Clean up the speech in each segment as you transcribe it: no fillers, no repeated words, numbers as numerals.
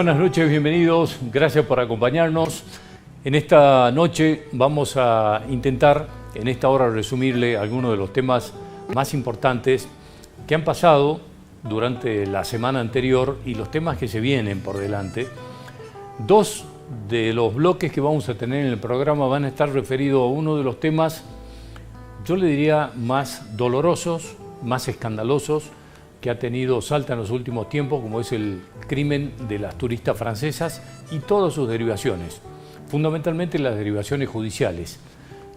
buenas noches, bienvenidos, gracias por acompañarnos. En esta noche vamos a intentar, en esta hora, resumirle algunos de los temas más importantes que han pasado durante la semana anterior y los temas que se vienen por delante. Dos de los bloques que vamos a tener en el programa van a estar referidos a uno de los temas, yo le diría, más dolorosos, más escandalosos que ha tenido Salta en los últimos tiempos, como es el crimen de las turistas francesas y todas sus derivaciones, fundamentalmente las derivaciones judiciales,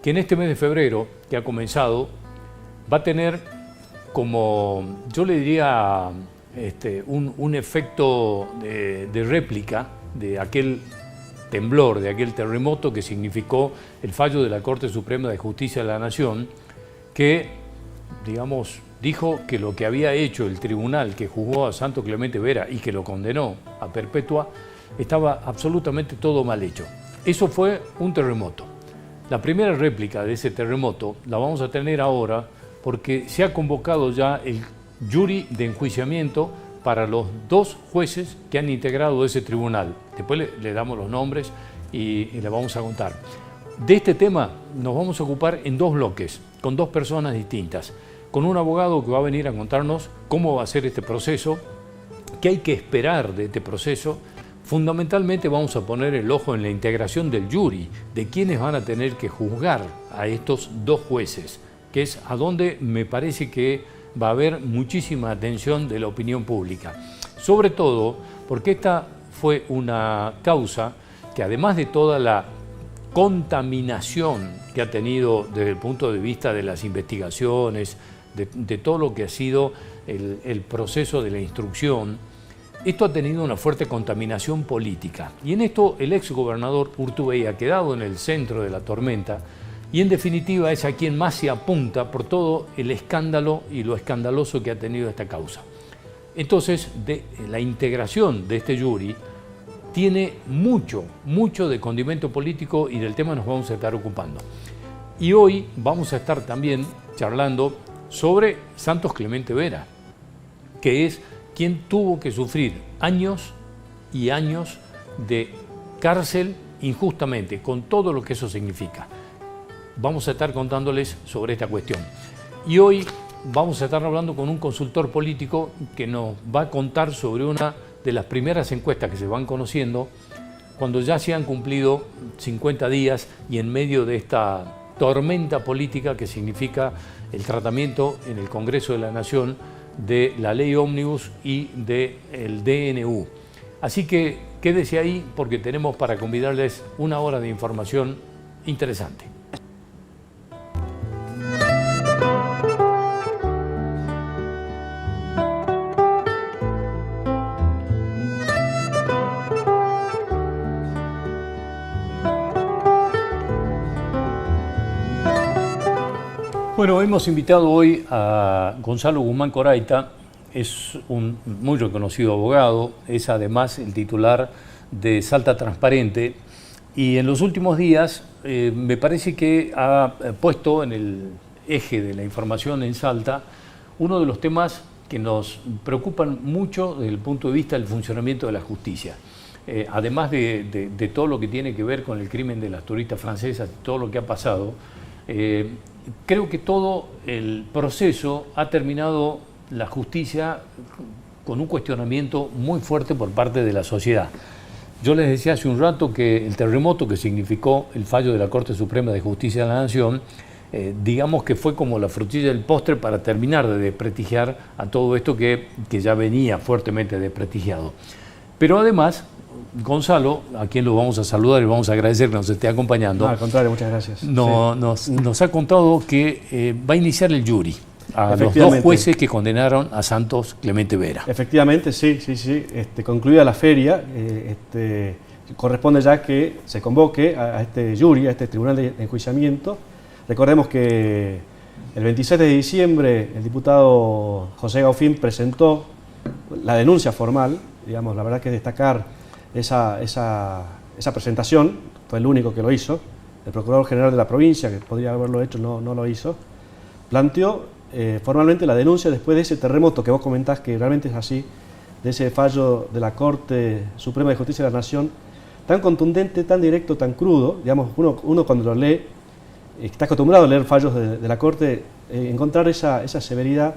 que en este mes de febrero, que ha comenzado, va a tener como, yo le diría, un efecto de réplica de aquel temblor, de aquel terremoto que significó el fallo de la Corte Suprema de Justicia de la Nación, que, digamos, dijo que lo que había hecho el tribunal que juzgó a Santos Clemente Vera y que lo condenó a perpetua, estaba absolutamente todo mal hecho. Eso fue un terremoto. La primera réplica de ese terremoto la vamos a tener ahora porque se ha convocado ya el jury de enjuiciamiento para los dos jueces que han integrado ese tribunal. Después le damos los nombres y le vamos a contar. De este tema nos vamos a ocupar en dos bloques, con dos personas distintas, con un abogado que va a venir a contarnos cómo va a ser este proceso, qué hay que esperar de este proceso. Fundamentalmente vamos a poner el ojo en la integración del jury, de quienes van a tener que juzgar a estos dos jueces, que es a donde me parece que va a haber muchísima atención de la opinión pública. Sobre todo porque esta fue una causa que, además de toda la contaminación que ha tenido desde el punto de vista de las investigaciones, de todo lo que ha sido el proceso de la instrucción, esto ha tenido una fuerte contaminación política. Y en esto el exgobernador Urtubey ha quedado en el centro de la tormenta y en definitiva es a quien más se apunta por todo el escándalo y lo escandaloso que ha tenido esta causa. Entonces, la integración de este jury tiene mucho de condimento político y del tema nos vamos a estar ocupando. Y hoy vamos a estar también charlando sobre Santos Clemente Vera, que es quien tuvo que sufrir años y años de cárcel injustamente, con todo lo que eso significa. Vamos a estar contándoles sobre esta cuestión. Y hoy vamos a estar hablando con un consultor político que nos va a contar sobre una de las primeras encuestas que se van conociendo cuando ya se han cumplido 50 días y en medio de esta tormenta política que significa el tratamiento en el Congreso de la Nación de la ley ómnibus y del DNU. Así que quédese ahí porque tenemos para convidarles una hora de información interesante. Bueno, hemos invitado hoy a Gonzalo Guzmán Coraita, es un muy reconocido abogado, es además el titular de Salta Transparente y en los últimos días me parece que ha puesto en el eje de la información en Salta uno de los temas que nos preocupan mucho desde el punto de vista del funcionamiento de la justicia. Además de todo lo que tiene que ver con el crimen de las turistas francesas y todo lo que ha pasado, creo que todo el proceso ha terminado la justicia con un cuestionamiento muy fuerte por parte de la sociedad. Yo les decía hace un rato que el terremoto que significó el fallo de la Corte Suprema de Justicia de la Nación, digamos que fue como la frutilla del postre para terminar de desprestigiar a todo esto que ya venía fuertemente desprestigiado. Pero además, Gonzalo, a quien lo vamos a saludar y vamos a agradecer que nos esté acompañando. No, al contrario, muchas gracias. Nos ha contado que va a iniciar el jury a los dos jueces que condenaron a Santos Clemente Vera. Efectivamente, sí. Concluida la feria, corresponde ya que se convoque a este jury, a este tribunal de enjuiciamiento. Recordemos que el 26 de diciembre el diputado José Gaufín presentó la denuncia formal, digamos, la verdad que destacar esa presentación, fue el único que lo hizo. El Procurador General de la provincia, que podría haberlo hecho, no lo hizo. Planteó formalmente la denuncia después de ese terremoto que vos comentás, que realmente es así, de ese fallo de la Corte Suprema de Justicia de la Nación, tan contundente, tan directo, tan crudo. Digamos, uno cuando lo lee, está acostumbrado a leer fallos de la Corte, encontrar esa severidad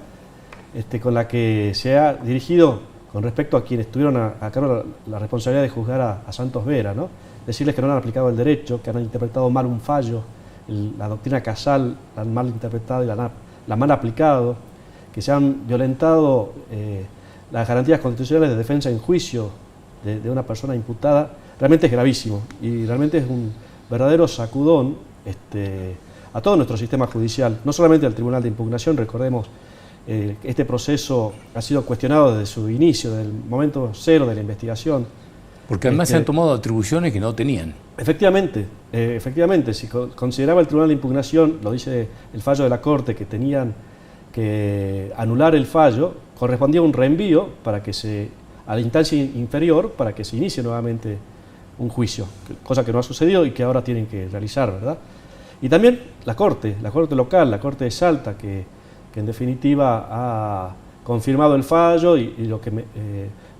con la que se ha dirigido con respecto a quienes tuvieron a cargo la responsabilidad de juzgar a Santos Vera, ¿no? Decirles que no han aplicado el derecho, que han interpretado mal un fallo, la doctrina Casal la han mal interpretado y la han mal aplicado, que se han violentado las garantías constitucionales de defensa en juicio de una persona imputada. Realmente es gravísimo y realmente es un verdadero sacudón a todo nuestro sistema judicial, no solamente al Tribunal de Impugnación. Recordemos que este proceso ha sido cuestionado desde su inicio, desde el momento cero de la investigación. Porque además se han tomado atribuciones que no tenían. Efectivamente, si consideraba el Tribunal de Impugnación, lo dice el fallo de la Corte, que tenían que anular el fallo, correspondía un reenvío a la instancia inferior para que se inicie nuevamente un juicio, cosa que no ha sucedido y que ahora tienen que realizar, ¿verdad? Y también la Corte local, la Corte de Salta, que en definitiva ha confirmado el fallo y lo que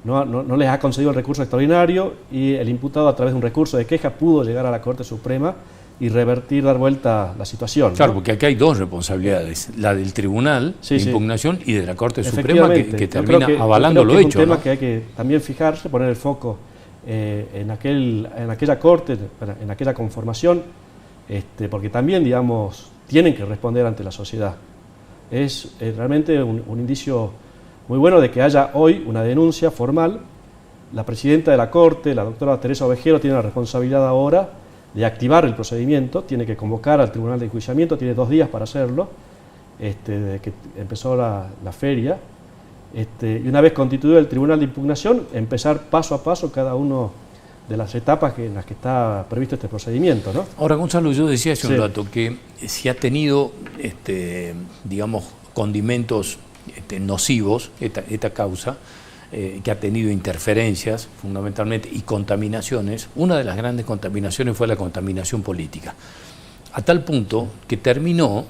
no les ha concedido el recurso extraordinario, y el imputado, a través de un recurso de queja, pudo llegar a la Corte Suprema y revertir, dar vuelta la situación. Claro, ¿no? porque aquí hay dos responsabilidades, la del Tribunal de Impugnación y de la Corte Suprema, que termina avalando lo hecho. Es un tema ¿no? que hay que también fijarse, poner el foco en aquella Corte, en aquella conformación, porque también, digamos, tienen que responder ante la sociedad. Es realmente un indicio muy bueno de que haya hoy una denuncia formal. La presidenta de la Corte, la doctora Teresa Ovejero, tiene la responsabilidad ahora de activar el procedimiento, tiene que convocar al Tribunal de Enjuiciamiento, tiene 2 días para hacerlo, desde que empezó la feria, y una vez constituido el Tribunal de Impugnación, empezar paso a paso cada uno de las etapas en las que está previsto este procedimiento, ¿no? Ahora, Gonzalo, yo decía hace un rato que si ha tenido, digamos, condimentos nocivos esta causa, que ha tenido interferencias fundamentalmente y contaminaciones. Una de las grandes contaminaciones fue la contaminación política, a tal punto que terminó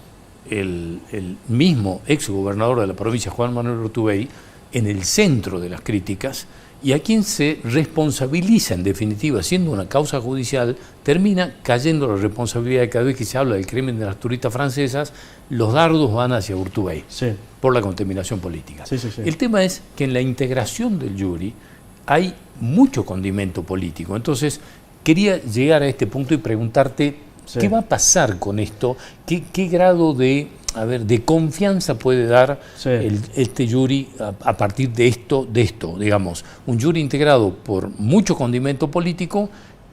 el mismo exgobernador de la provincia, Juan Manuel Urtubey, en el centro de las críticas, y a quien se responsabiliza, en definitiva, siendo una causa judicial, termina cayendo la responsabilidad de cada vez que se habla del crimen de las turistas francesas, los dardos van hacia Urtubey, por la contaminación política. El tema es que en la integración del jury hay mucho condimento político. Entonces, quería llegar a este punto y preguntarte, ¿qué va a pasar con esto? ¿Qué grado de confianza puede dar este jury a partir de esto, digamos? Un jury integrado por mucho condimento político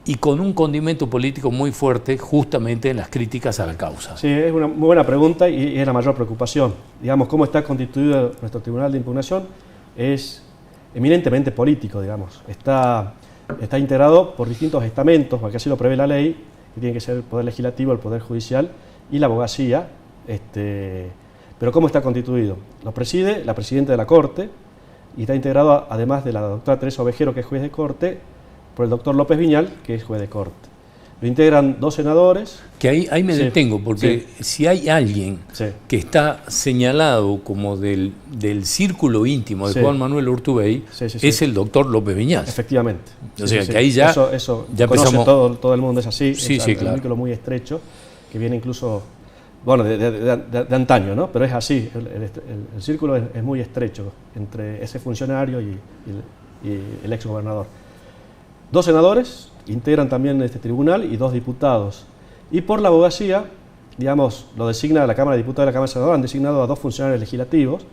y con un condimento político muy fuerte justamente en las críticas a la causa. Sí, es una muy buena pregunta y es la mayor preocupación. Digamos, cómo está constituido nuestro Tribunal de Impugnación es eminentemente político, digamos. Está integrado por distintos estamentos, porque así lo prevé la ley, que tiene que ser el Poder Legislativo, el Poder Judicial y la Abogacía. Pero ¿cómo está constituido? Lo preside la presidenta de la Corte y está integrado, además de la doctora Teresa Ovejero, que es juez de Corte, por el doctor López Viñal, que es juez de Corte. Lo integran 2 senadores. Que ahí me detengo, porque si hay alguien que está señalado como del círculo íntimo de Juan Manuel Urtubey, es el doctor López Viñal. Efectivamente. O sea, que ahí ya ya conoce todo el mundo, es así. Es un vínculo muy estrecho, que viene incluso, bueno, de antaño, ¿no? Pero es así, el círculo es muy estrecho entre ese funcionario y el exgobernador. 2 senadores integran también este tribunal y 2 diputados. Y por la abogacía, digamos, lo designa la Cámara de Diputados y la Cámara de Senadores, han designado a 2 funcionarios legislativos,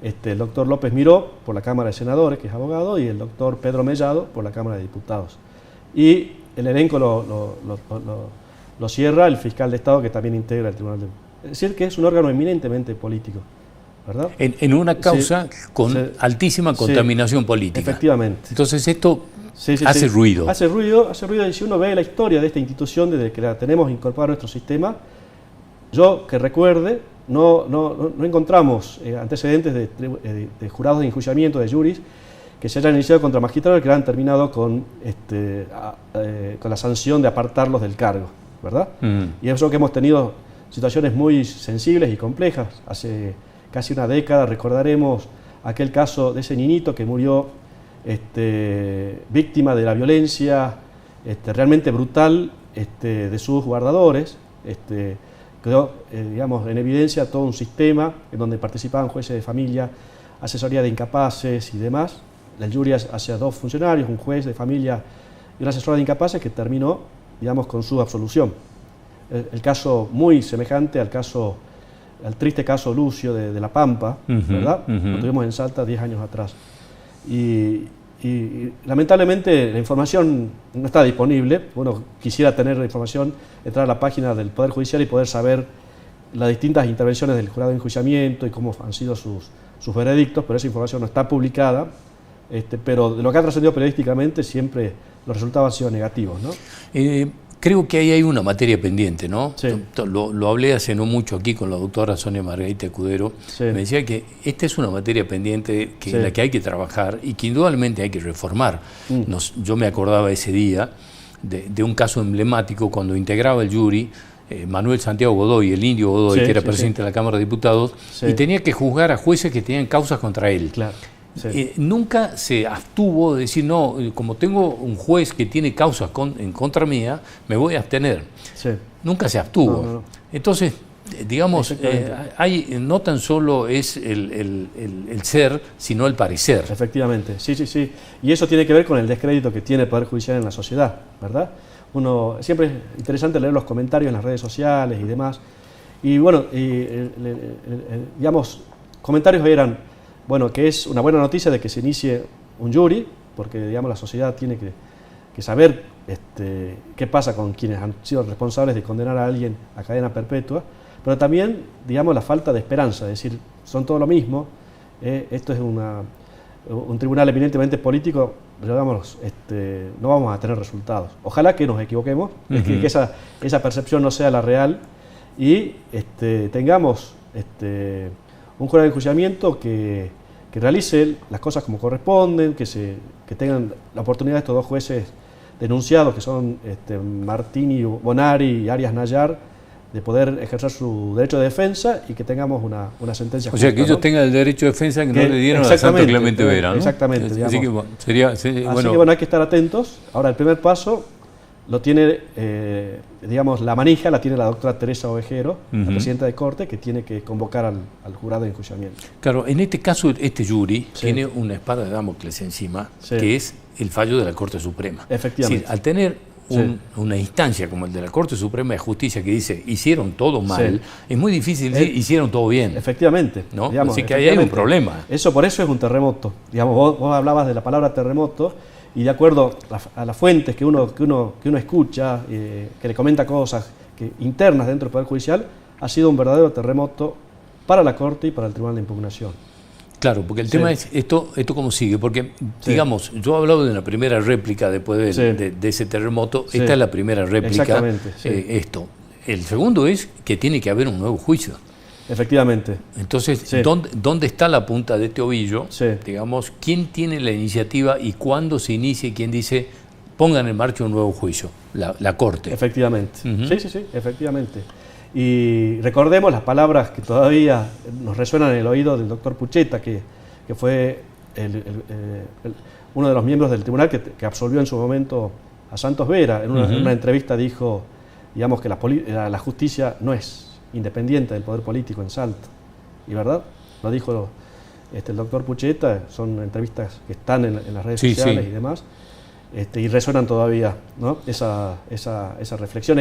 el doctor López Miró por la Cámara de Senadores, que es abogado, y el doctor Pedro Mellado por la Cámara de Diputados. Y el elenco lo cierra el fiscal de Estado, que también integra el Tribunal de... Es decir, que es un órgano eminentemente político, ¿verdad? En una causa con altísima contaminación política. Efectivamente. Entonces esto hace ruido. Hace ruido, y si uno ve la historia de esta institución desde que la tenemos incorporada a nuestro sistema, yo que recuerde, no encontramos antecedentes de jurados de enjuiciamiento, de juris, que se hayan iniciado contra magistrados que han terminado con la sanción de apartarlos del cargo, ¿verdad? Y eso que hemos tenido situaciones muy sensibles y complejas. Hace casi una década recordaremos aquel caso de ese niñito que murió víctima de la violencia realmente brutal de sus guardadores. Quedó digamos, en evidencia todo un sistema en donde participaban jueces de familia, asesoría de incapaces y demás. La jury hacia 2 funcionarios, un juez de familia y una asesora de incapaces, que terminó, digamos, con su absolución. El caso muy semejante al triste caso Lucio de La Pampa, ¿verdad? Lo tuvimos en Salta 10 años atrás. Y lamentablemente la información no está disponible. Uno quisiera tener la información, entrar a la página del Poder Judicial y poder saber las distintas intervenciones del jurado de enjuiciamiento y cómo han sido sus veredictos, pero esa información no está publicada. Pero de lo que ha trascendido periodísticamente siempre los resultados han sido negativos, ¿no? Creo que ahí hay una materia pendiente, ¿no? Sí. Lo hablé hace no mucho aquí con la doctora Sonia Margarita Escudero. Sí. Me decía que esta es una materia pendiente en la que hay que trabajar y que indudablemente hay que reformar. Yo me acordaba ese día de un caso emblemático cuando integraba el jury Manuel Santiago Godoy, el indio Godoy, que era presidente de la Cámara de Diputados, y tenía que juzgar a jueces que tenían causas contra él. Claro. Sí. Nunca se abstuvo de decir, no, como tengo un juez que tiene causas en contra mía, me voy a abstener. Sí. Nunca se abstuvo. No. Entonces, digamos, no tan solo es el ser, sino el parecer. Efectivamente, sí. Y eso tiene que ver con el descrédito que tiene el Poder Judicial en la sociedad, ¿verdad? Siempre es interesante leer los comentarios en las redes sociales y demás. Y bueno, digamos, comentarios eran, bueno, que es una buena noticia de que se inicie un jury, porque digamos la sociedad tiene que saber qué pasa con quienes han sido responsables de condenar a alguien a cadena perpetua, pero también, digamos, la falta de esperanza, es decir, son todo lo mismo, esto es un tribunal eminentemente político, pero digamos, no vamos a tener resultados. Ojalá que nos equivoquemos, que esa percepción no sea la real y tengamos un jurado de enjuiciamiento que realice las cosas como corresponden, que tengan la oportunidad estos 2 jueces denunciados, que son Martini Bonari y Arias Nayar, de poder ejercer su derecho de defensa y que tengamos una sentencia justa. O sea, que ellos tengan el derecho de defensa que no le dieron a Santo Clemente Vera, ¿no? Exactamente. Así que bueno, hay que estar atentos. Ahora, el primer paso lo tiene, digamos, la manija la tiene la doctora Teresa Ovejero, la presidenta de Corte, que tiene que convocar al jurado de enjuiciamiento. Claro, en este caso, este jury tiene una espada de Damocles encima, que es el fallo de la Corte Suprema. Efectivamente. Es decir, al tener una instancia como el de la Corte Suprema de Justicia que dice hicieron todo mal, es muy difícil decir hicieron todo bien. Efectivamente. ¿No? Digamos, así que ahí hay un problema. Por eso es un terremoto. Digamos, vos hablabas de la palabra terremoto, y de acuerdo a las fuentes que uno escucha, que le comenta cosas internas dentro del Poder Judicial, ha sido un verdadero terremoto para la Corte y para el Tribunal de Impugnación. Claro, porque el tema es esto cómo sigue, porque digamos, yo he hablado de una primera réplica después de ese terremoto, esta es la primera réplica. Exactamente. Esto. El segundo es que tiene que haber un nuevo juicio. Efectivamente. Entonces, ¿dónde está la punta de este ovillo? Digamos, ¿quién tiene la iniciativa y cuándo se inicia y quién dice pongan en marcha un nuevo juicio? La Corte. Efectivamente. Sí, efectivamente. Y recordemos las palabras que todavía nos resuenan en el oído del doctor Pucheta, que fue uno de los miembros del tribunal que absolvió en su momento a Santos Vera. En una entrevista dijo, digamos, que la justicia no es independiente del poder político en Salta. ¿Y verdad? Lo dijo el doctor Pucheta, son entrevistas que están en las redes sociales y demás, y resuenan todavía, ¿no? esa reflexión,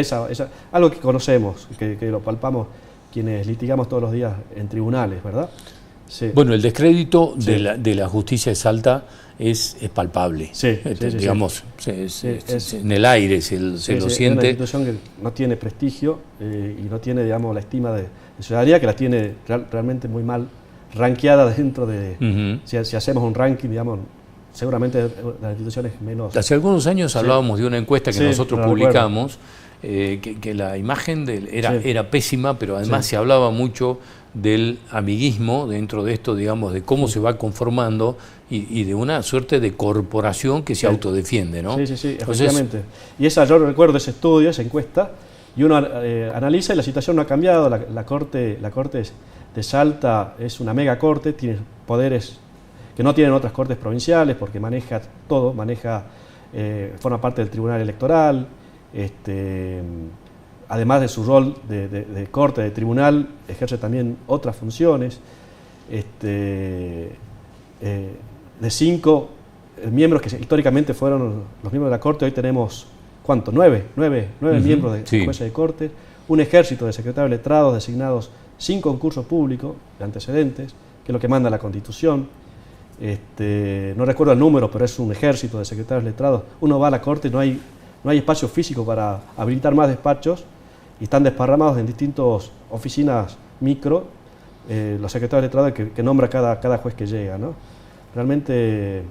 algo que conocemos, que lo palpamos quienes litigamos todos los días en tribunales, ¿verdad? Sí. Bueno, el descrédito de la justicia de Salta es palpable. Digamos, en el aire se lo siente. Es una institución que no tiene prestigio y no tiene, digamos, la estima de ciudadanía, que la tiene realmente muy mal rankeada dentro de... Si hacemos un ranking, digamos, seguramente de las instituciones menos... Hace algunos años hablábamos de una encuesta que nosotros publicamos, que la imagen era pésima, pero además se hablaba mucho del amiguismo dentro de esto, digamos, de cómo se va conformando y de una suerte de corporación que se autodefiende, ¿no? Sí, efectivamente. Y yo recuerdo ese estudio, esa encuesta, y uno analiza y la situación no ha cambiado. La corte de Salta es una mega corte, tiene poderes que no tienen otras cortes provinciales porque maneja todo, forma parte del Tribunal Electoral, además de su rol de corte, de tribunal, ejerce también otras funciones. De 5 miembros que históricamente fueron los miembros de la corte, hoy tenemos, ¿cuánto? 9 miembros de jueces de corte, un ejército de secretarios letrados designados sin concurso público de antecedentes, que es lo que manda la Constitución. No recuerdo el número, pero es un ejército de secretarios letrados. Uno va a la corte y no hay espacio físico para habilitar más despachos y están desparramados en distintas oficinas micro, los secretarios letrados que nombra cada juez que llega, ¿no? Realmente,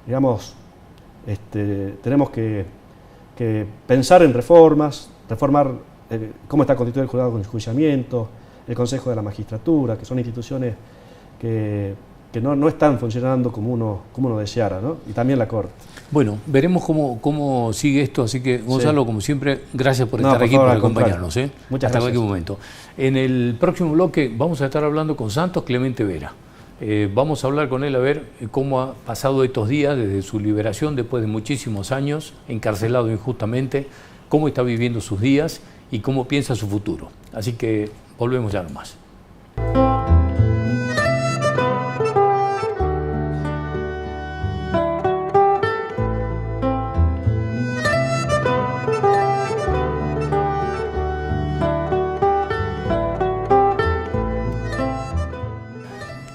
digamos, tenemos que pensar en reformar cómo está constituido el juzgado con enjuiciamiento, el Consejo de la Magistratura, que son instituciones que no están funcionando como uno deseara, ¿no? Y también la Corte. Bueno, veremos cómo sigue esto, así que Gonzalo, como siempre, gracias por estar aquí, por acompañarnos. Muchas hasta gracias. cualquier momento. En el próximo bloque vamos a estar hablando con Santos Clemente Vera. Vamos a hablar con él a ver cómo ha pasado estos días desde su liberación después de muchísimos años, encarcelado injustamente, cómo está viviendo sus días y cómo piensa su futuro. Así que volvemos ya nomás.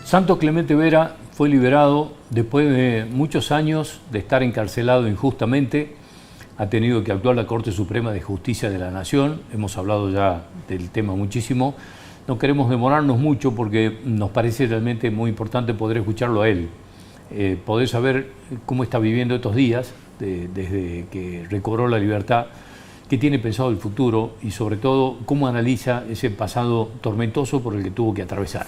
Santos Clemente Vera fue liberado después de muchos años de estar encarcelado injustamente. Ha tenido que actuar la Corte Suprema de Justicia de la Nación. Hemos hablado ya del tema muchísimo. No queremos demorarnos mucho porque nos parece realmente muy importante poder escucharlo a él. Poder saber cómo está viviendo estos días, desde que recobró la libertad, qué tiene pensado el futuro y sobre todo cómo analiza ese pasado tormentoso por el que tuvo que atravesar.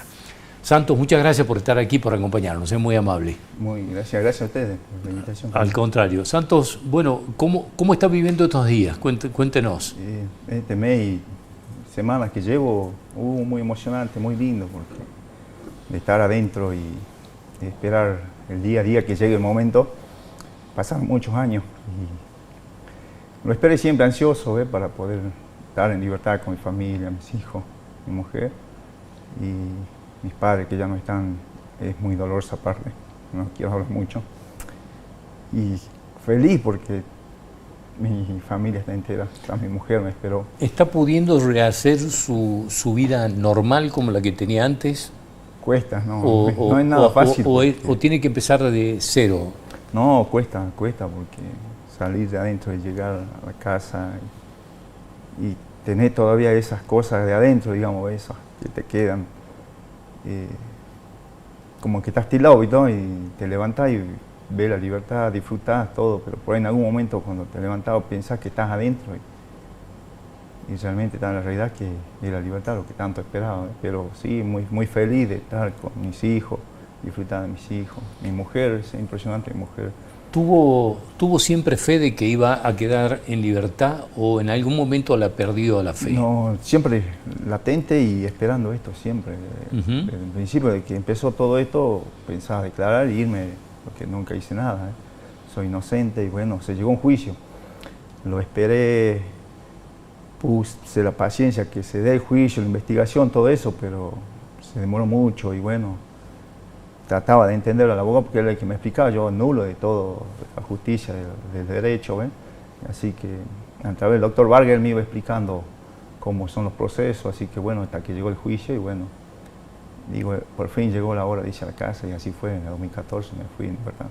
Santos, muchas gracias por estar aquí, por acompañarnos, es muy amable. Muy gracias a ustedes por la invitación. Al contrario. Santos, bueno, ¿cómo está viviendo estos días? Cuéntenos. Este mes y semanas que llevo, muy emocionante, muy lindo, porque de estar adentro y de esperar el día a día que llegue el momento, pasaron muchos años. Y lo esperé siempre ansioso, para poder estar en libertad con mi familia, mis hijos, mi mujer. Y mis padres que ya no están, es muy dolorosa parte, no quiero hablar mucho. Y feliz porque mi familia está entera, mi mujer me esperó. ¿Está pudiendo rehacer su vida normal como la que tenía antes? Cuesta, no es nada fácil. O tiene que empezar de cero. No, cuesta porque salir de adentro y llegar a la casa y tener todavía esas cosas de adentro, digamos, esas que te quedan. Como que estás tirado y todo, y te levantás y ves la libertad, disfrutás todo, pero por ahí en algún momento cuando te levantás pensás que estás adentro y realmente está en la realidad que es la libertad lo que tanto esperaba. Pero sí, muy feliz de estar con mis hijos, disfrutar de mis hijos, mi mujer, es impresionante mi mujer. ¿Tuvo siempre fe de que iba a quedar en libertad o en algún momento la perdió la fe? No, siempre latente y esperando esto, siempre. Desde el principio de que empezó todo esto, pensaba declarar e irme, porque nunca hice nada. Soy inocente y bueno, se llegó a un juicio. Lo esperé, puse la paciencia que se dé el juicio, la investigación, todo eso, pero se demoró mucho y bueno, trataba de entenderlo al abogado porque era el que me explicaba, yo nulo de todo, de la justicia, del derecho, así que a través del doctor Vargas me iba explicando cómo son los procesos, así que bueno, hasta que llegó el juicio y bueno, digo, por fin llegó la hora de irse a la casa y así fue, en el 2014 me fui, en verdad.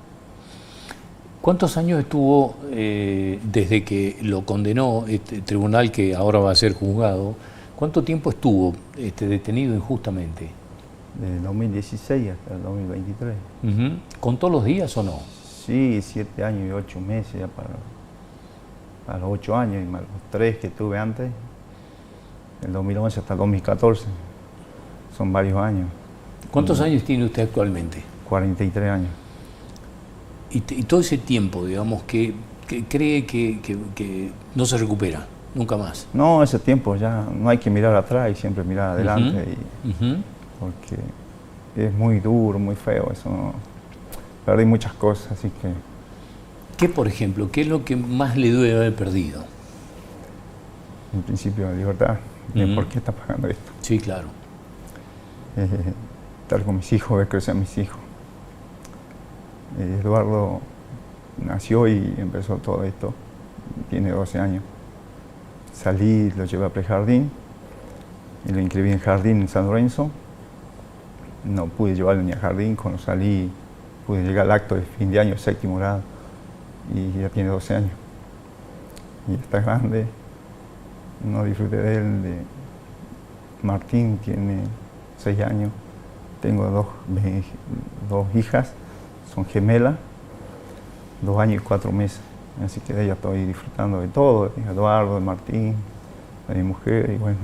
¿Cuántos años estuvo desde que lo condenó este tribunal que ahora va a ser juzgado? ¿Cuánto tiempo estuvo detenido injustamente? Del 2016 hasta el 2023. ¿Contó los días o no? Sí, 7 años y 8 meses ya para los 8 años y más los 3 que tuve antes, del 2011 hasta el 2014. Son varios años. ¿Cuántos años tiene usted actualmente? 43 años. Y todo ese tiempo, digamos, que cree que no se recupera, nunca más. No, ese tiempo ya no hay que mirar atrás y siempre mirar adelante. Porque es muy duro, muy feo eso. perdí muchas cosas, así que... ¿Qué, por ejemplo, qué es lo que más le duele haber perdido? En principio, la libertad, de por qué está pagando esto. Sí, claro. Estar con mis hijos, ver crecer a mis hijos. Eduardo nació y empezó todo esto, tiene 12 años. Salí, lo llevé a prejardín y lo inscribí en jardín en San Lorenzo. No pude llevarlo ni a jardín, cuando salí pude llegar al acto de fin de año, 7º grado, y ya tiene 12 años. Y está grande, no disfruté de él. Martín tiene 6 años, tengo dos hijas, son gemelas, 2 años y 4 meses. Así que de ella estoy disfrutando de todo, de Eduardo, de Martín, de mi mujer, y bueno,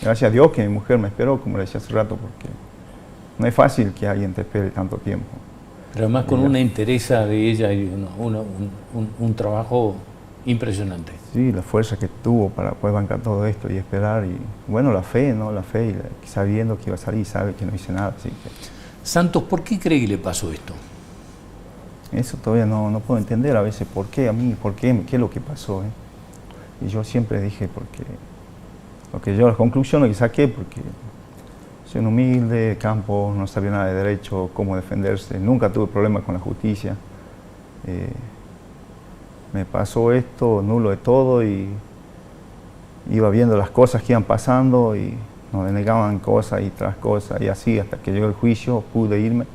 gracias a Dios que mi mujer me esperó, como le decía hace rato, porque no es fácil que alguien te espere tanto tiempo. Pero además con una entereza de ella y un trabajo impresionante. Sí, la fuerza que tuvo para poder bancar todo esto y esperar, y bueno, la fe, ¿no? La fe, y sabiendo que iba a salir, sabe que no hice nada, así que... Santos, ¿por qué cree que le pasó esto? Eso todavía no puedo entender a veces por qué a mí, qué es lo que pasó. Y yo siempre dije, la conclusión que saqué, porque soy un humilde, campo, no sabía nada de derecho, cómo defenderse, nunca tuve problemas con la justicia. Me pasó esto, nulo de todo, y iba viendo las cosas que iban pasando y nos denegaban cosas y tras cosas, y así hasta que llegó el juicio pude irme.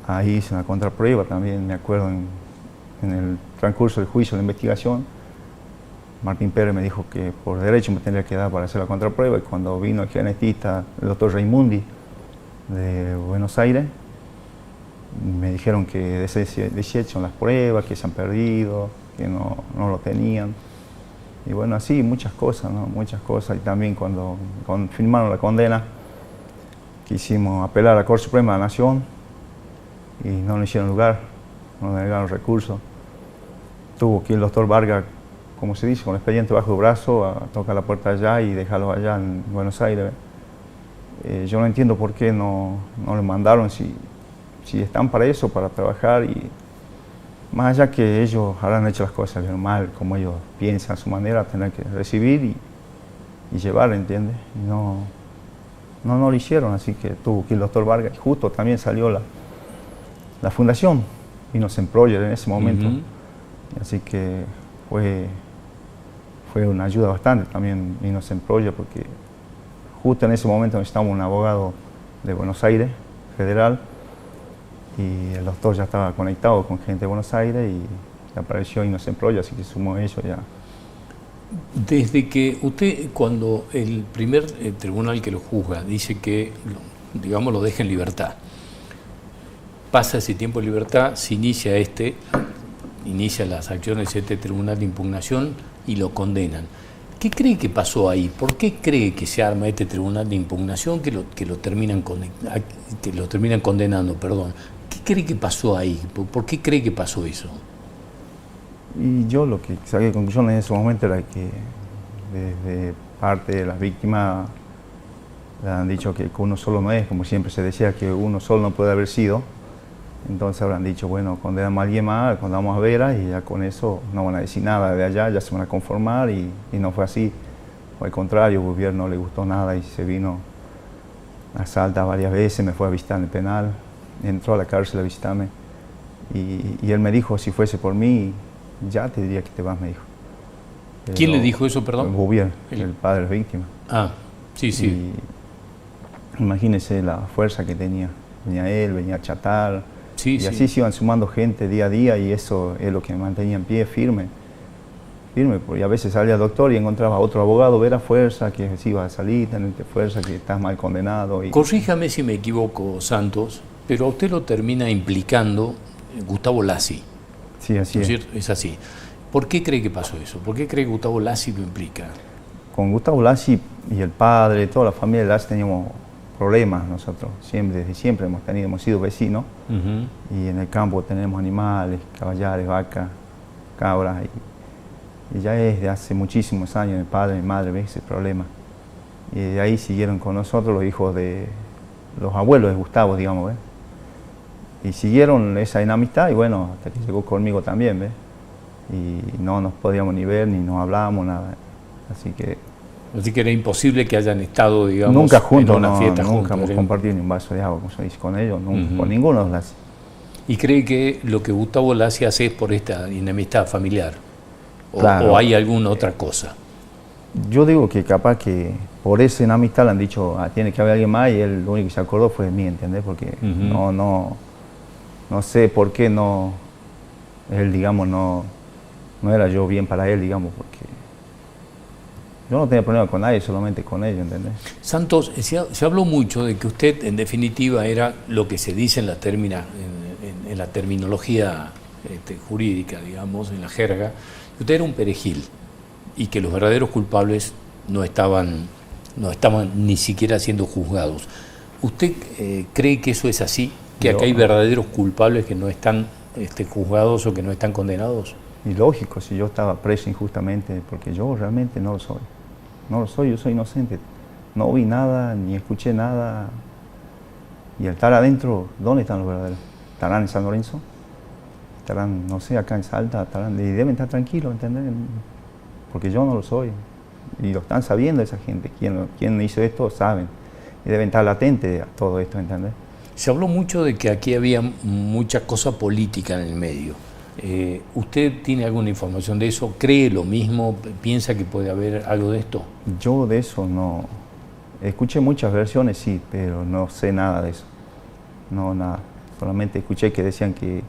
Ahí hice una contraprueba también, me acuerdo en el transcurso del juicio, la investigación, Martín Pérez me dijo que por derecho me tendría que dar para hacer la contraprueba, y cuando vino el genetista, el doctor Raimundi de Buenos Aires, me dijeron que deshecho las pruebas, que se han perdido, que no lo tenían. Y bueno, así muchas cosas, ¿no? Muchas cosas. Y también cuando firmaron la condena, quisimos apelar a la Corte Suprema de la Nación y no nos hicieron lugar, nos negaron recursos. Tuvo que ir el doctor Vargas, como se dice, con el expediente bajo el brazo, a tocar la puerta allá y dejarlo allá en Buenos Aires. Yo no entiendo por qué no le mandaron, si están para eso, para trabajar, y más allá que ellos habrán hecho las cosas bien mal, como ellos piensan a su manera, tener que recibir y llevar, ¿entiendes? Y no lo hicieron, así que tuvo que ir el doctor Vargas, y justo también salió la fundación, Innocent Project en ese momento, así que fue una ayuda bastante también Innocent Project, porque justo en ese momento necesitábamos un abogado de Buenos Aires, federal, y el doctor ya estaba conectado con gente de Buenos Aires y apareció Innocent Project, así que sumó eso ya. Desde que usted, cuando el primer tribunal que lo juzga dice que, digamos, lo deja en libertad, pasa ese tiempo en libertad, se inicia las acciones de este tribunal de impugnación y lo condenan. ¿Qué cree que pasó ahí? ¿Por qué cree que se arma este tribunal de impugnación que lo terminan condenando? Perdón. ¿Qué cree que pasó ahí? ¿Por qué cree que pasó eso? Y yo lo que saqué de conclusión en ese momento era que desde parte de las víctimas le han dicho que uno solo no es, como siempre se decía, que uno solo no puede haber sido. Entonces habrán dicho, bueno, condenamos a alguien más, condenamos a Vera, y ya con eso no van a decir nada de allá, ya se van a conformar, y no fue así. Fue al contrario, el gobierno no le gustó nada y se vino a Salta varias veces, me fue a visitar en el penal, entró a la cárcel a visitarme, y él me dijo, si fuese por mí, ya te diría que te vas, me dijo. Pero ¿quién le dijo eso, perdón? El gobierno, el padre de la víctima. Ah, sí, sí. Y imagínese la fuerza que tenía. Venía él, venía Chatar, sí, y así se iban sumando gente día a día, y eso es lo que me mantenía en pie, firme, porque a veces salía el doctor y encontraba a otro abogado, ver a fuerza, que se iba a salir, tener fuerza, que estás mal condenado. Corríjame si me equivoco, Santos, pero a usted lo termina implicando Gustavo Lassi. Sí, así ¿No es cierto? Es así. ¿Por qué cree que pasó eso? ¿Por qué cree que Gustavo Lassi lo implica? Con Gustavo Lassi y el padre, toda la familia de Lassi teníamos problemas nosotros, desde siempre hemos sido vecinos, y en el campo tenemos animales, caballares, vacas, cabras, y ya es de hace muchísimos años mi padre y mi madre ven ese problema. Y de ahí siguieron con nosotros los hijos de los abuelos de Gustavo, digamos, Y siguieron esa enemistad y bueno, hasta que llegó conmigo también, ¿ves? Y no nos podíamos ni ver, ni nos hablábamos, nada. Así que era imposible que hayan estado, digamos, nunca juntos, en una fiesta nunca juntos. hemos compartido ni un vaso de agua, como se dice, con ellos, nunca, con ninguno de las. ¿Y cree que lo que Gustavo Lassi hace es por esta enemistad familiar? Claro. ¿O hay alguna otra cosa? Yo digo que capaz que por esa enemistad le han dicho, tiene que haber alguien más, y él lo único que se acordó fue de mí, ¿entendés? Porque no sé por qué no, él, digamos, no era yo bien para él, digamos, porque yo no tenía problema con nadie, solamente con ellos, ¿entendés? Santos, se habló mucho de que usted, en definitiva, era lo que se dice en la terminología jurídica, digamos, en la jerga, que usted era un perejil y que los verdaderos culpables no estaban ni siquiera siendo juzgados. ¿Usted cree que eso es así? ¿Que acá hay verdaderos culpables que no están juzgados o que no están condenados? Y lógico, si yo estaba preso injustamente, porque yo realmente no lo soy. No lo soy, yo soy inocente. No vi nada, ni escuché nada. Y al estar adentro, ¿dónde están los verdaderos? ¿Estarán en San Lorenzo? ¿Estarán, no sé, acá en Salta? Y deben estar tranquilos, ¿entendés? Porque yo no lo soy. Y lo están sabiendo esa gente. Quien hizo esto, saben. Y deben estar latentes a todo esto, ¿entendés? Se habló mucho de que aquí había mucha cosa política en el medio. ¿Usted tiene alguna información de eso? ¿Cree lo mismo? ¿Piensa que puede haber algo de esto? Yo de eso no. Escuché muchas versiones, sí, pero no sé nada de eso. No, nada. Solamente escuché que decían que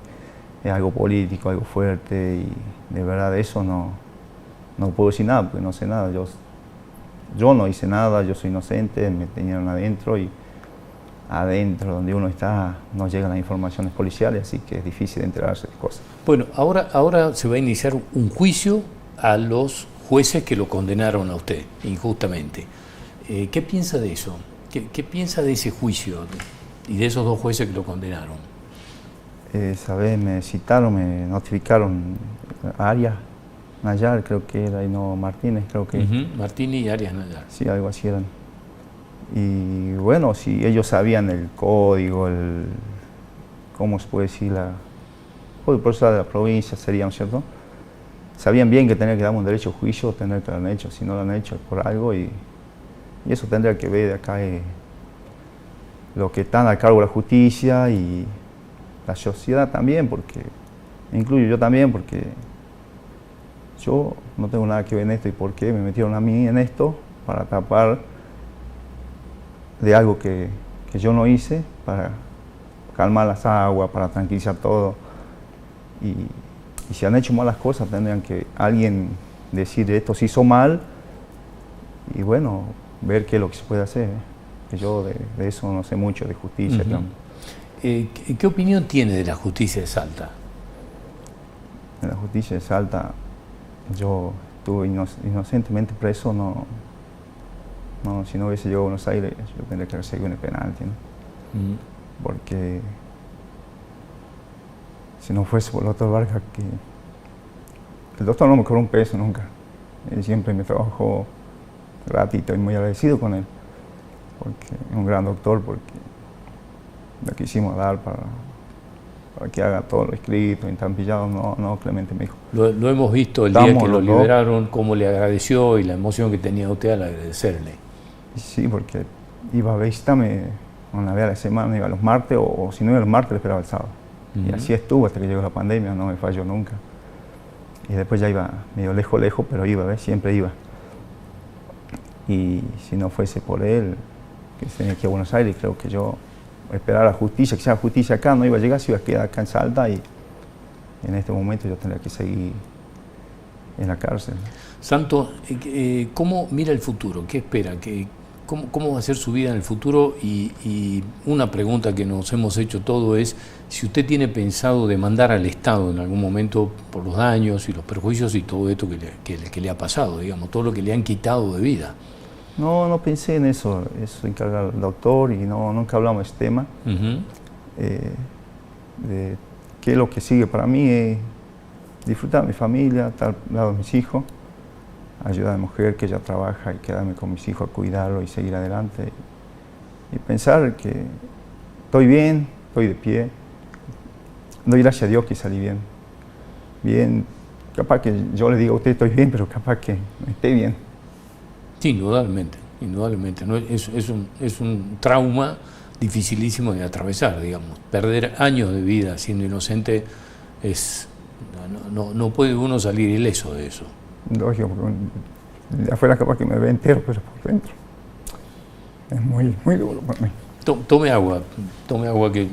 es algo político, algo fuerte, y de verdad de eso no puedo decir nada, porque no sé nada. Yo no hice nada, yo soy inocente, me tenían adentro, y adentro donde uno está no llegan las informaciones policiales, así que es difícil enterarse de cosas. Bueno, ahora se va a iniciar un juicio a los jueces que lo condenaron a usted injustamente. ¿Qué piensa de eso? ¿Qué piensa de ese juicio y de esos dos jueces que lo condenaron? Esa vez me citaron, me notificaron Arias Nayar, creo que era, y no Martínez, creo que. Martínez y Arias Nayar. Sí, algo así eran. Y bueno, si ellos sabían el código, ¿cómo se puede decir? El proceso de la provincia serían, ¿cierto? Sabían bien que tenían que dar un derecho a juicio, tener que lo han hecho. Si no lo han hecho es por algo, y eso tendría que ver de acá lo que están a cargo de la justicia y la sociedad también, porque me incluyo yo también, porque yo no tengo nada que ver en esto. ¿Y por qué me metieron a mí en esto? Para tapar de algo que yo no hice, para calmar las aguas, para tranquilizar todo. Y si han hecho malas cosas, tendrían que alguien decir esto se hizo mal, y bueno, ver qué es lo que se puede hacer. Que yo de eso no sé mucho, de justicia. ¿Qué opinión tiene de la justicia de Salta? En la justicia de Salta, yo estuve inocentemente preso, no, si no hubiese llegado a Buenos Aires, yo tendría que recibir un penalti, ¿no? Porque si no fuese por el doctor Vargas, que el doctor no me cobró un peso nunca. Él siempre me trabajó gratis, estoy muy agradecido con él, porque es un gran doctor, porque le quisimos dar para que haga todo lo escrito, entampillado, no, Clemente me dijo. Lo hemos visto el día que lo liberaron, cómo le agradeció y la emoción que tenía usted al agradecerle. Sí, porque iba a visitarme una vez a la semana, iba los martes, o si no iba los martes, le esperaba el sábado. Y así estuvo hasta que llegó la pandemia, no me falló nunca. Y después ya iba medio lejos, pero iba, ¿ves? Siempre iba. Y si no fuese por él, que se tenía que ir a Buenos Aires, creo que yo esperar a la justicia, que sea justicia acá, no iba a llegar, se iba a quedar acá en Salta, y en este momento yo tendría que seguir en la cárcel. Santos, ¿cómo mira el futuro? ¿Qué espera? ¿Cómo va a ser su vida en el futuro? Y una pregunta que nos hemos hecho todos es si usted tiene pensado demandar al Estado en algún momento por los daños y los perjuicios y todo esto que le ha pasado, digamos, todo lo que le han quitado de vida. No pensé en eso encarga el doctor, y nunca hablamos de este tema. De qué es lo que sigue para mí es disfrutar de mi familia, estar al lado de mis hijos, ayudar a mi mujer que ella trabaja, y quedarme con mis hijos a cuidarlo y seguir adelante. Y pensar que estoy bien, estoy de pie, doy gracias a Dios que salí bien. Bien, capaz que yo le digo a usted estoy bien, pero capaz que no esté bien. Sí, indudablemente, indudablemente. ¿No? Es un trauma dificilísimo de atravesar, digamos. Perder años de vida siendo inocente es... No puede uno salir ileso de eso. Lógico, porque de afuera capaz que me ve entero, pero por dentro es muy, muy duro para mí. Tome agua que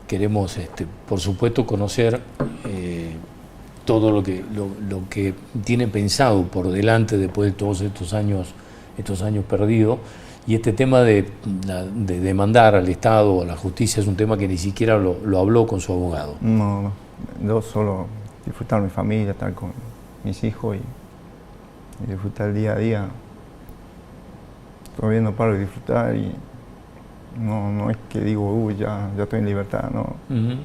queremos, por supuesto, conocer todo lo que tiene pensado por delante después de todos estos años perdidos. Y este tema de demandar al Estado o a la justicia es un tema que ni siquiera lo habló con su abogado. No, yo solo disfrutar mi familia, estar con mis hijos y disfrutar el día a día. Todavía no paro de disfrutar y no es que digo, ya estoy en libertad, no. Uh-huh.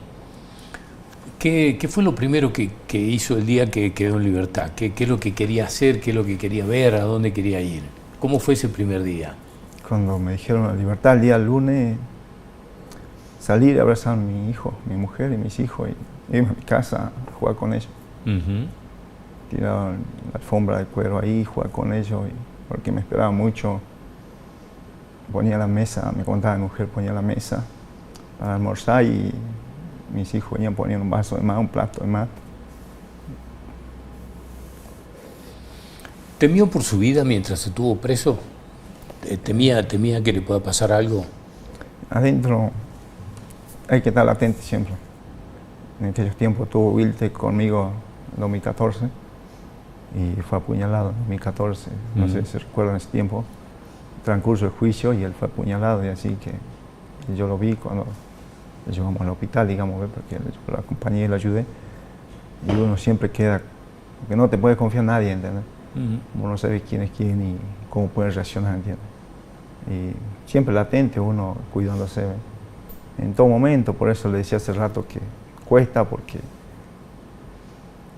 ¿Qué fue lo primero que hizo el día que quedó en libertad? ¿Qué es lo que quería hacer? ¿Qué es lo que quería ver? ¿A dónde quería ir? ¿Cómo fue ese primer día? Cuando me dijeron la libertad, el día lunes, salir a abrazar a mi hijo, mi mujer y mis hijos y irme a mi casa a jugar con ellos. Uh-huh. Tirar la alfombra de cuero ahí, jugar con ellos, porque me esperaba mucho. Ponía la mesa, me contaba mi mujer, ponía la mesa para almorzar y mis hijos venían poniendo un vaso de más, un plato de más. ¿Temió por su vida mientras estuvo preso? ¿Temía que le pueda pasar algo? Adentro hay que estar latente siempre. En aquellos tiempos estuvo Wilte conmigo en 2014 y fue apuñalado en 2014. No sé si recuerdan ese tiempo. Transcurso el juicio y él fue apuñalado y así que yo lo vi cuando lo llevamos al hospital, digamos, porque yo lo acompañé y lo ayudé. Y uno siempre queda, porque no te puede confiar en nadie, ¿entiendes? Uno no sabe quién es quién y cómo puede reaccionar, ¿entiendes? Y siempre latente, uno cuidándose, ¿ves? En todo momento, por eso le decía hace rato que cuesta, porque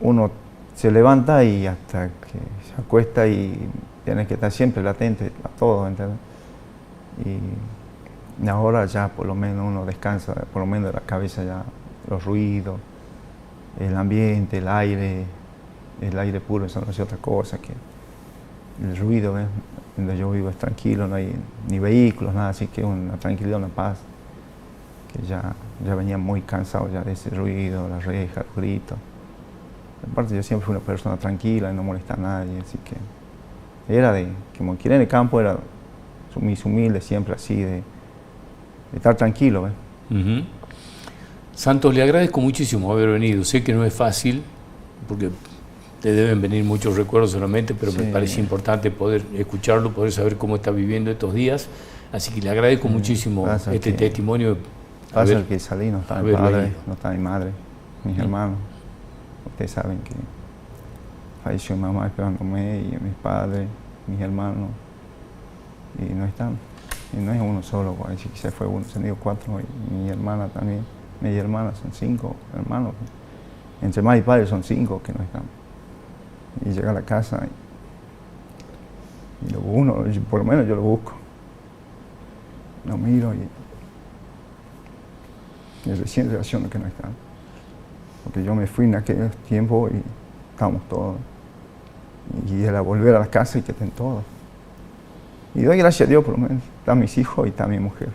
uno se levanta y hasta que se acuesta y tienes que estar siempre latente a todo, ¿entiendes? Y ahora ya por lo menos uno descansa, por lo menos de la cabeza ya, los ruidos, el ambiente, el aire puro, eso no es otra cosa que el ruido, ¿ves? Donde yo vivo es tranquilo, no hay ni vehículos, nada, así que una tranquilidad, una paz, que ya venía muy cansado ya de ese ruido, las rejas, los gritos. Aparte yo siempre fui una persona tranquila y no molesta a nadie, así que era como quien en el campo era humilde, siempre así, de estar tranquilo, ¿ves? Uh-huh. Santos, le agradezco muchísimo haber venido. Sé que no es fácil, porque te deben venir muchos recuerdos solamente, pero sí, me parece importante poder escucharlo, poder saber cómo está viviendo estos días. Así que le agradezco muchísimo este testimonio. Pasa que salí, no está mi padre, no está mi madre, mis hermanos. Ustedes saben que falleció mi mamá esperándome y mis padres, mis hermanos, y no están. Y no es uno solo, así que se fue uno, se han ido 4, y mi hermana también, mi hermana son 5 hermanos. Entre madre y padre son 5 que no están. Y llega a la casa y uno, por lo menos yo lo busco. Lo miro y recién reacciono que no están. Porque yo me fui en aquel tiempo y estábamos todos. Y era volver a la casa y que estén todos. Y doy gracias a Dios por lo menos. Están mis hijos y está mi mujer.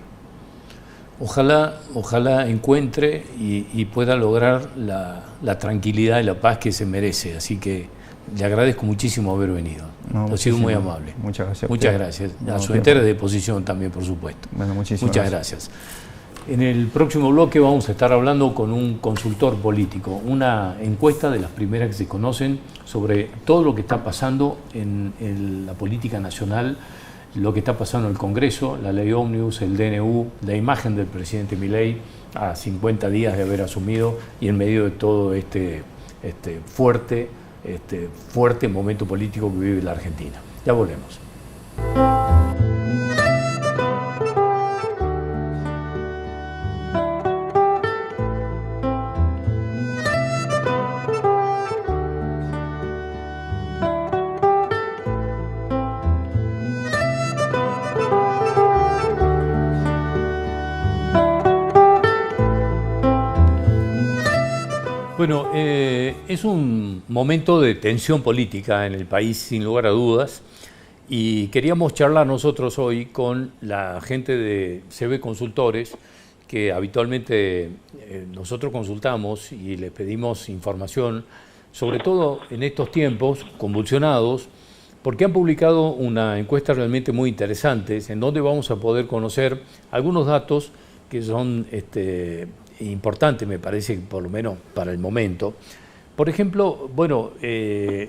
Ojalá encuentre y pueda lograr la tranquilidad y la paz que se merece. Así que le agradezco muchísimo haber venido. Ha sido muy amable. Muchas gracias. Muchas gracias. A su entera disposición también, por supuesto. Bueno, muchas gracias. En el próximo bloque vamos a estar hablando con un consultor político, una encuesta de las primeras que se conocen sobre todo lo que está pasando en la política nacional, lo que está pasando en el Congreso, la ley ómnibus, el DNU, la imagen del presidente Milei a 50 días de haber asumido y en medio de todo este fuerte momento político que vive la Argentina. Ya volvemos. Bueno, es un momento de tensión política en el país, sin lugar a dudas, y queríamos charlar nosotros hoy con la gente de CB Consultores, que habitualmente nosotros consultamos y les pedimos información, sobre todo en estos tiempos convulsionados, porque han publicado una encuesta realmente muy interesante, en donde vamos a poder conocer algunos datos que son importantes, me parece, por lo menos para el momento. Por ejemplo, bueno,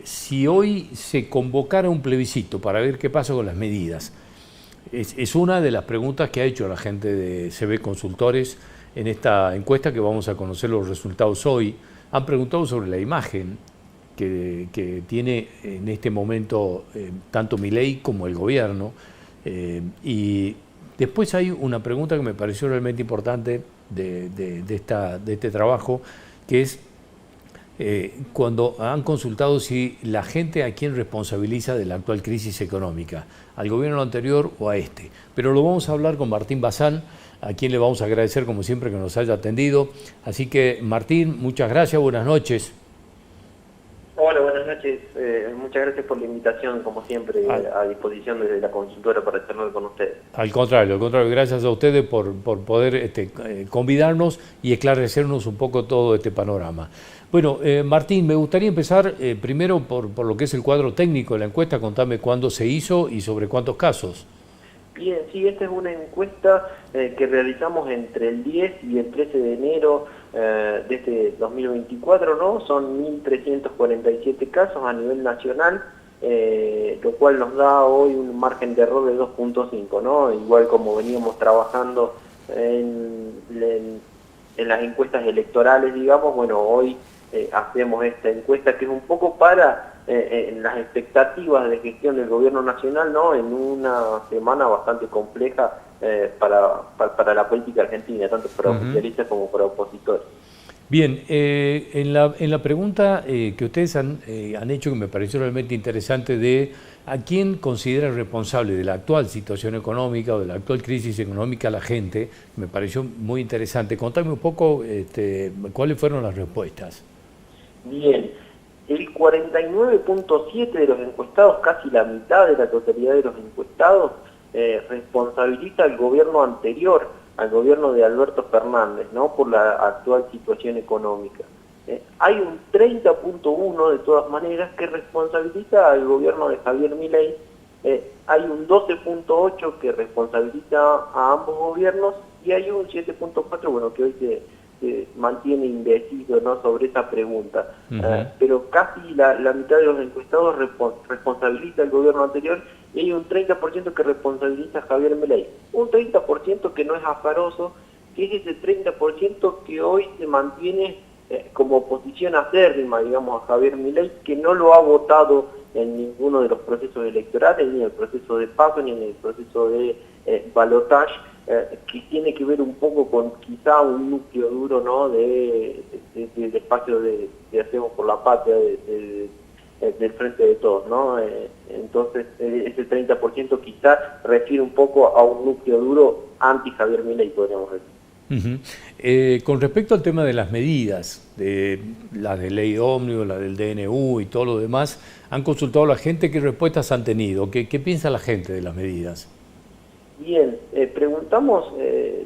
si hoy se convocara un plebiscito para ver qué pasa con las medidas, es una de las preguntas que ha hecho la gente de CB Consultores en esta encuesta, que vamos a conocer los resultados hoy. Han preguntado sobre la imagen que tiene en este momento tanto Milei como el gobierno. Y después hay una pregunta que me pareció realmente importante de este trabajo, que es cuando han consultado si la gente a quién responsabiliza de la actual crisis económica, al gobierno anterior o a este. Pero lo vamos a hablar con Martín Bazán, a quien le vamos a agradecer como siempre que nos haya atendido. Así que Martín, muchas gracias, buenas noches. Hola, buenas noches. Muchas gracias por la invitación, como siempre, a disposición desde la consultora para charlar con ustedes. Al contrario, gracias a ustedes por poder convidarnos y esclarecernos un poco todo este panorama. Bueno, Martín, me gustaría empezar primero por lo que es el cuadro técnico de la encuesta. Contame cuándo se hizo y sobre cuántos casos. Bien, sí, esta es una encuesta que realizamos entre el 10 y el 13 de enero de este 2024, ¿no? Son 1.347 casos a nivel nacional, lo cual nos da hoy un margen de error de 2.5, ¿no? Igual como veníamos trabajando en las encuestas electorales, digamos, bueno, hoy hacemos esta encuesta que es un poco para las expectativas de gestión del gobierno nacional, ¿no? En una semana bastante compleja para la política argentina, tanto para oficialistas como para opositores. Bien, en la pregunta que ustedes han hecho, que me pareció realmente interesante, de a quién considera responsable de la actual situación económica o de la actual crisis económica la gente, me pareció muy interesante. Contame un poco cuáles fueron las respuestas. Bien, el 49.7% de los encuestados, casi la mitad de la totalidad de los encuestados, responsabiliza al gobierno anterior, al gobierno de Alberto Fernández, ¿no? Por la actual situación económica. Hay un 30.1% de todas maneras que responsabiliza al gobierno de Javier Milei, hay un 12.8% que responsabiliza a ambos gobiernos y hay un 7.4%, bueno, que hoy se mantiene indeciso, ¿no? Sobre esa pregunta. Pero casi la mitad de los encuestados responsabiliza al gobierno anterior y hay un 30% que responsabiliza a Javier Milei. Un 30% que no es azaroso, que es ese 30% que hoy se mantiene como oposición acérrima, digamos, a Javier Milei, que no lo ha votado en ninguno de los procesos electorales, ni en el proceso de PASO, ni en el proceso de balotaje, que tiene que ver un poco con quizá un núcleo duro, ¿no? del espacio de Hacemos por la Patria, del Frente de Todos, ¿no? Entonces ese 30% quizá refiere un poco a un núcleo duro anti-Javier Milei, podríamos decir. Con respecto al tema de las medidas, de la de ley ómnibus, la del DNU y todo lo demás, ¿han consultado a la gente? ¿Qué respuestas han tenido? ¿Qué piensa la gente de las medidas? Bien, preguntamos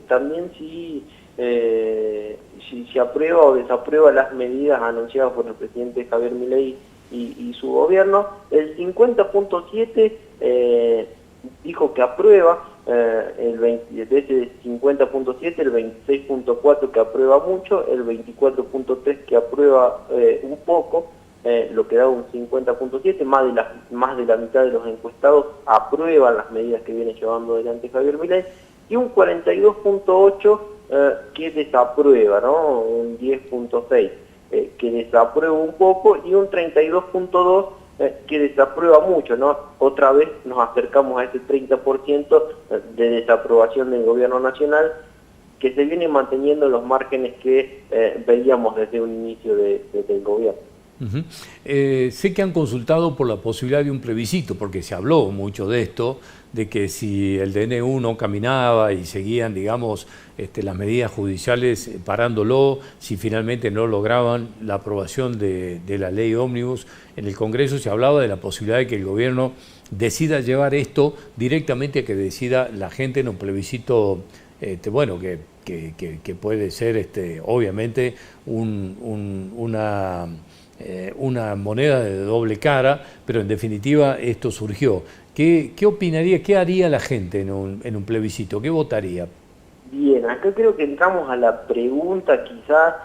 también si se aprueba o desaprueba las medidas anunciadas por el presidente Javier Milei y su gobierno. El 50.7% dijo que aprueba, de ese 50.7%, el 26.4% que aprueba mucho, el 24.3% que aprueba un poco, lo que da un 50.7%, más de la mitad de los encuestados aprueban las medidas que viene llevando adelante Javier Milei, y un 42.8% que desaprueba, ¿no? Un 10.6% que desaprueba un poco y un 32.2% que desaprueba mucho, ¿no? Otra vez nos acercamos a ese 30% de desaprobación del gobierno nacional, que se viene manteniendo en los márgenes que veíamos desde un inicio del gobierno. Sé que han consultado por la posibilidad de un plebiscito, porque se habló mucho de esto, de que si el DNU no caminaba y seguían, digamos, las medidas judiciales parándolo, si finalmente no lograban la aprobación de la ley ómnibus, en el Congreso se hablaba de la posibilidad de que el gobierno decida llevar esto directamente a que decida la gente en un plebiscito, bueno, que puede ser obviamente una moneda de doble cara, pero en definitiva esto surgió. ¿Qué opinaría, qué haría la gente en un plebiscito? ¿Qué votaría? Bien, acá creo que entramos a la pregunta quizás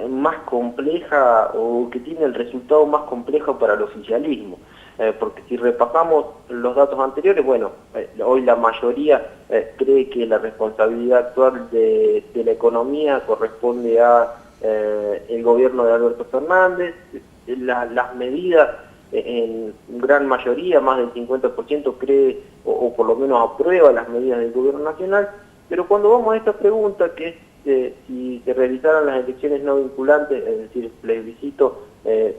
más compleja o que tiene el resultado más complejo para el oficialismo. Porque si repasamos los datos anteriores, bueno, hoy la mayoría cree que la responsabilidad actual de la economía corresponde a el gobierno de Alberto Fernández. Las medidas, en gran mayoría, más del 50% cree o por lo menos aprueba las medidas del gobierno nacional, pero cuando vamos a esta pregunta, que es si se realizaran las elecciones no vinculantes, es decir, el plebiscito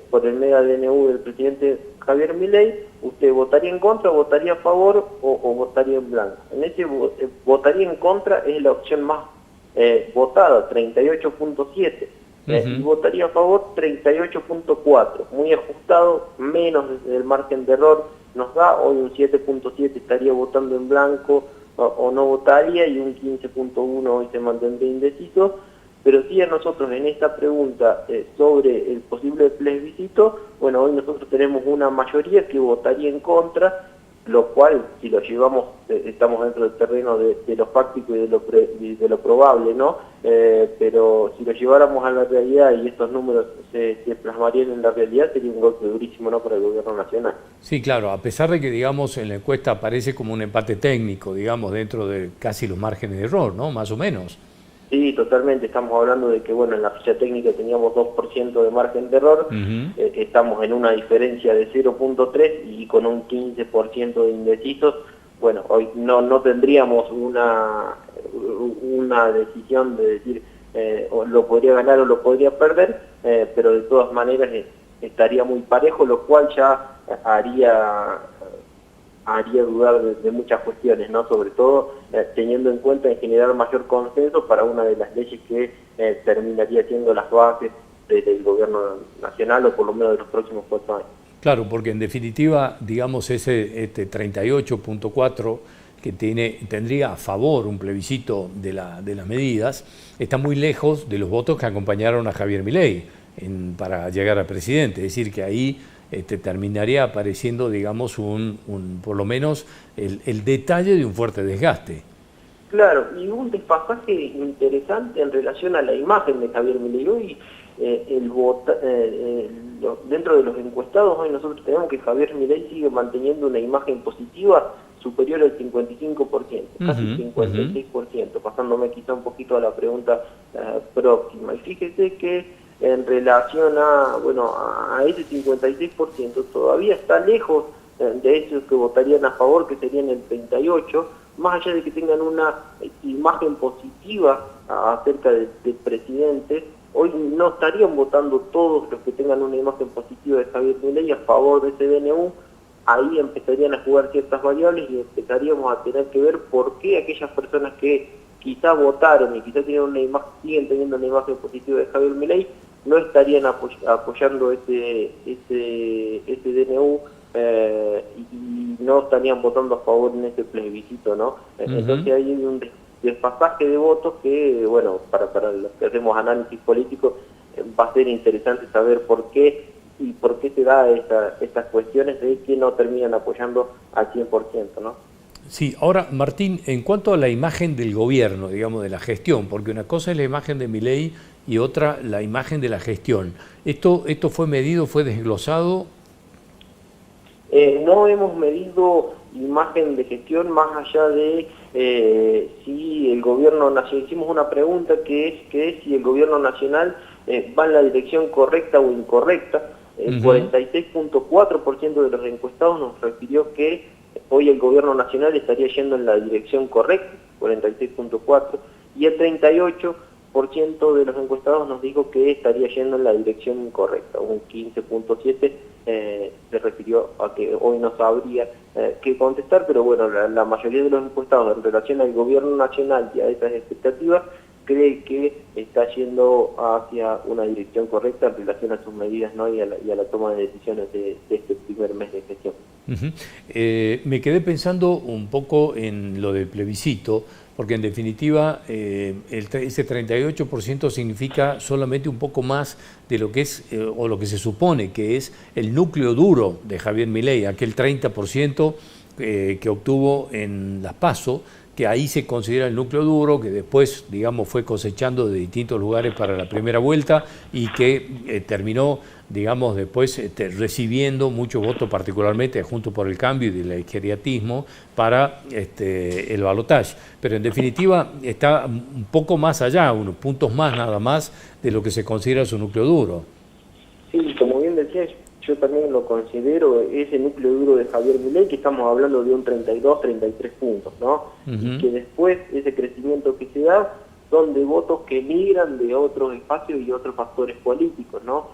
por el mega DNU del presidente Javier Milei, ¿usted votaría en contra, votaría a favor o votaría en blanco? En ese votaría en contra es la opción más votada, 38.7%. Y votaría a favor 38.4, muy ajustado, menos del margen de error nos da, hoy un 7.7 estaría votando en blanco o no votaría, y un 15.1 hoy se mantendría indeciso. Pero sí, a nosotros en esta pregunta sobre el posible plebiscito, bueno, hoy nosotros tenemos una mayoría que votaría en contra, lo cual, si lo llevamos, estamos dentro del terreno de lo fáctico y de lo probable, ¿no? Pero si lo lleváramos a la realidad y estos números se plasmarían en la realidad, sería un golpe durísimo, ¿no?, para el gobierno nacional. Sí, claro, a pesar de que, digamos, en la encuesta aparece como un empate técnico, digamos, dentro de casi los márgenes de error, ¿no?, más o menos. Sí, totalmente. Estamos hablando de que, bueno, en la ficha técnica teníamos 2% de margen de error, estamos en una diferencia de 0.3 y con un 15% de indecisos. Bueno, hoy no tendríamos una decisión de decir o lo podría ganar o lo podría perder, pero de todas maneras estaría muy parejo, lo cual ya haría dudar de muchas cuestiones, ¿no? Sobre todo teniendo en cuenta en generar mayor consenso para una de las leyes que terminaría siendo las bases del gobierno nacional, o por lo menos de los próximos 4 años. Claro, porque en definitiva, digamos, ese 38.4 que tendría a favor un plebiscito de las medidas, está muy lejos de los votos que acompañaron a Javier Milei para llegar a presidente. Es decir, que ahí terminaría apareciendo, digamos, por lo menos el detalle de un fuerte desgaste. Claro, y un desfasaje interesante en relación a la imagen de Javier Milei. Hoy, dentro de los encuestados, hoy nosotros tenemos que Javier Milei sigue manteniendo una imagen positiva superior al 55%, casi 56%, pasándome quizá un poquito a la pregunta próxima. Y fíjese que en relación a ese 56%, todavía está lejos de esos que votarían a favor, que serían el 38%, más allá de que tengan una imagen positiva acerca del presidente. Hoy no estarían votando todos los que tengan una imagen positiva de Javier Milei a favor de ese DNU. Ahí empezarían a jugar ciertas variables y empezaríamos a tener que ver por qué aquellas personas que quizás votaron y quizás siguen teniendo una imagen positiva de Javier Milei no estarían apoyando ese DNU y no estarían votando a favor en ese plebiscito, ¿no? Entonces hay un desfasaje de votos que, bueno, para los que hacemos análisis político, va a ser interesante saber por qué y por qué se da estas cuestiones de que no terminan apoyando al 100%, ¿no? Sí, ahora, Martín, en cuanto a la imagen del gobierno, digamos, de la gestión, porque una cosa es la imagen de Milei y otra la imagen de la gestión. ¿Esto fue medido, fue desglosado? No hemos medido imagen de gestión más allá de si el gobierno nacional, hicimos una pregunta que es si el gobierno nacional va en la dirección correcta o incorrecta. El 46.4% de los encuestados nos refirió que hoy el gobierno nacional estaría yendo en la dirección correcta, 46.4%, y el 38% de los encuestados nos dijo que estaría yendo en la dirección incorrecta. Un 15.7% se refirió a que hoy no sabría qué contestar, pero bueno, la mayoría de los encuestados en relación al gobierno nacional y a esas expectativas cree que está yendo hacia una dirección correcta en relación a sus medidas, ¿no? y a la toma de decisiones de este primer mes de gestión. Me quedé pensando un poco en lo del plebiscito, porque en definitiva ese 38% significa solamente un poco más de lo que es, o lo que se supone que es el núcleo duro de Javier Milei, aquel 30% que obtuvo en las PASO, que ahí se considera el núcleo duro, que después, digamos, fue cosechando de distintos lugares para la primera vuelta y que terminó, digamos, después recibiendo muchos votos, particularmente Juntos por el Cambio y del izquierdismo, para el balotaje. Pero en definitiva está un poco más allá, unos puntos más nada más de lo que se considera su núcleo duro. Sí, como bien decías, yo también lo considero ese núcleo duro de Javier Milei, que estamos hablando de un 32, 33 puntos, ¿no? Y que después ese crecimiento que se da son de votos que migran de otros espacios y otros factores políticos, ¿no?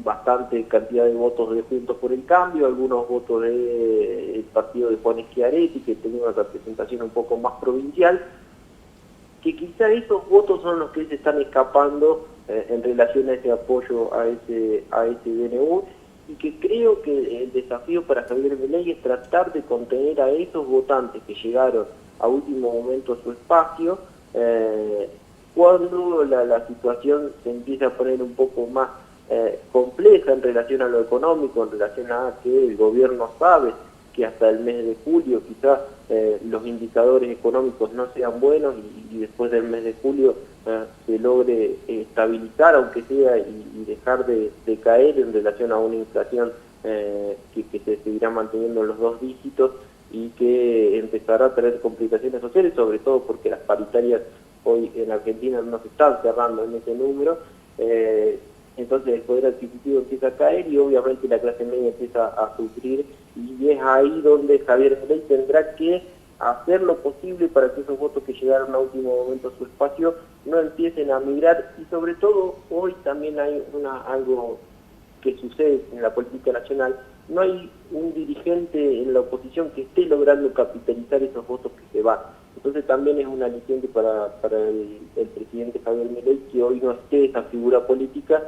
Bastante cantidad de votos de Juntos por el Cambio, algunos votos del partido de Juan Schiaretti, que tiene una representación un poco más provincial, que quizá esos votos son los que se están escapando en relación a ese apoyo a ese DNU, y que creo que el desafío para Javier Milei es tratar de contener a esos votantes que llegaron a último momento a su espacio, cuando la situación se empieza a poner un poco más compleja en relación a lo económico, en relación a que el gobierno sabe que hasta el mes de julio quizás los indicadores económicos no sean buenos y después del mes de julio se logre estabilizar, aunque sea, y dejar de caer en relación a una inflación que se seguirá manteniendo en los 2 dígitos y que empezará a tener complicaciones sociales, sobre todo porque las paritarias hoy en Argentina no se están cerrando en ese número. Entonces el poder adquisitivo empieza a caer y obviamente la clase media empieza a sufrir, y es ahí donde Javier Milei tendrá que hacer lo posible para que esos votos que llegaron a último momento a su espacio no empiecen a migrar. Y sobre todo hoy también hay algo que sucede en la política nacional: no hay un dirigente en la oposición que esté logrando capitalizar esos votos que se van. Entonces también es un aliciente para el presidente Javier Milei que hoy no esté esa figura política,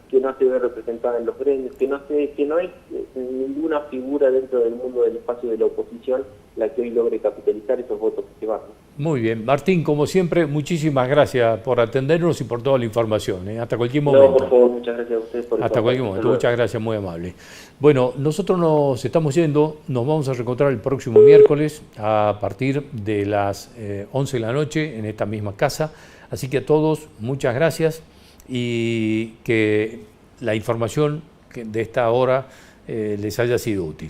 que no se ve representada en los gremios, que no hay ninguna figura dentro del mundo del espacio de la oposición la que hoy logre capitalizar esos votos que se van. Muy bien. Martín, como siempre, muchísimas gracias por atendernos y por toda la información. Hasta cualquier momento. No, por favor, muchas gracias a ustedes por Hasta cualquier momento. Muchas gracias, muy amable. Bueno, nosotros nos estamos yendo, nos vamos a reencontrar el próximo miércoles a partir de las 11 de la noche en esta misma casa. Así que a todos, muchas gracias, y que la información de esta hora les haya sido útil.